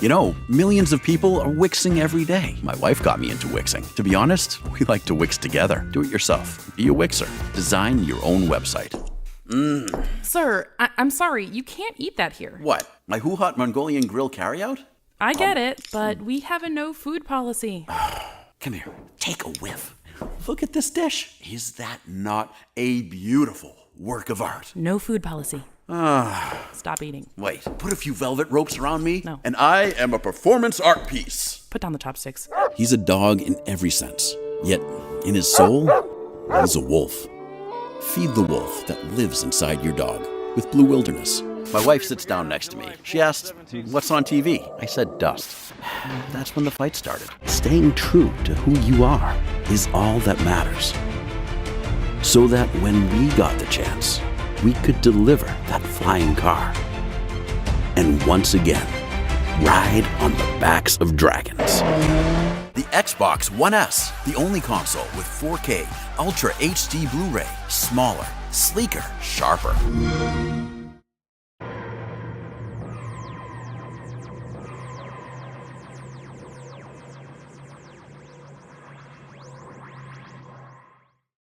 You know, millions of people are Wixing every day. My wife got me into Wixing. To be honest, we like to Wix together. Do it yourself. Be a Wixer. Design your own website. Sir, I'm sorry, you can't eat that here. What? My Who Hot Mongolian grill carryout? I get it, but we have a no food policy. Come here. Take a whiff. Look at this dish. Is that not a beautiful work of art? No food policy. Stop eating. Wait, put a few velvet ropes around me, No. and I am a performance art piece. Put down the chopsticks. He's a dog in every sense, yet in his soul, he's a wolf. Feed the wolf that lives inside your dog with Blue Wilderness. My wife sits down next to me. She asked, "What's on TV?" I said, "Dust." That's when the fight started. Staying true to who you are is all that matters. So that when we got the chance, we could deliver that flying car. And once again, ride on the backs of dragons. The Xbox One S, the only console with 4K Ultra HD Blu-ray. Smaller, sleeker, sharper.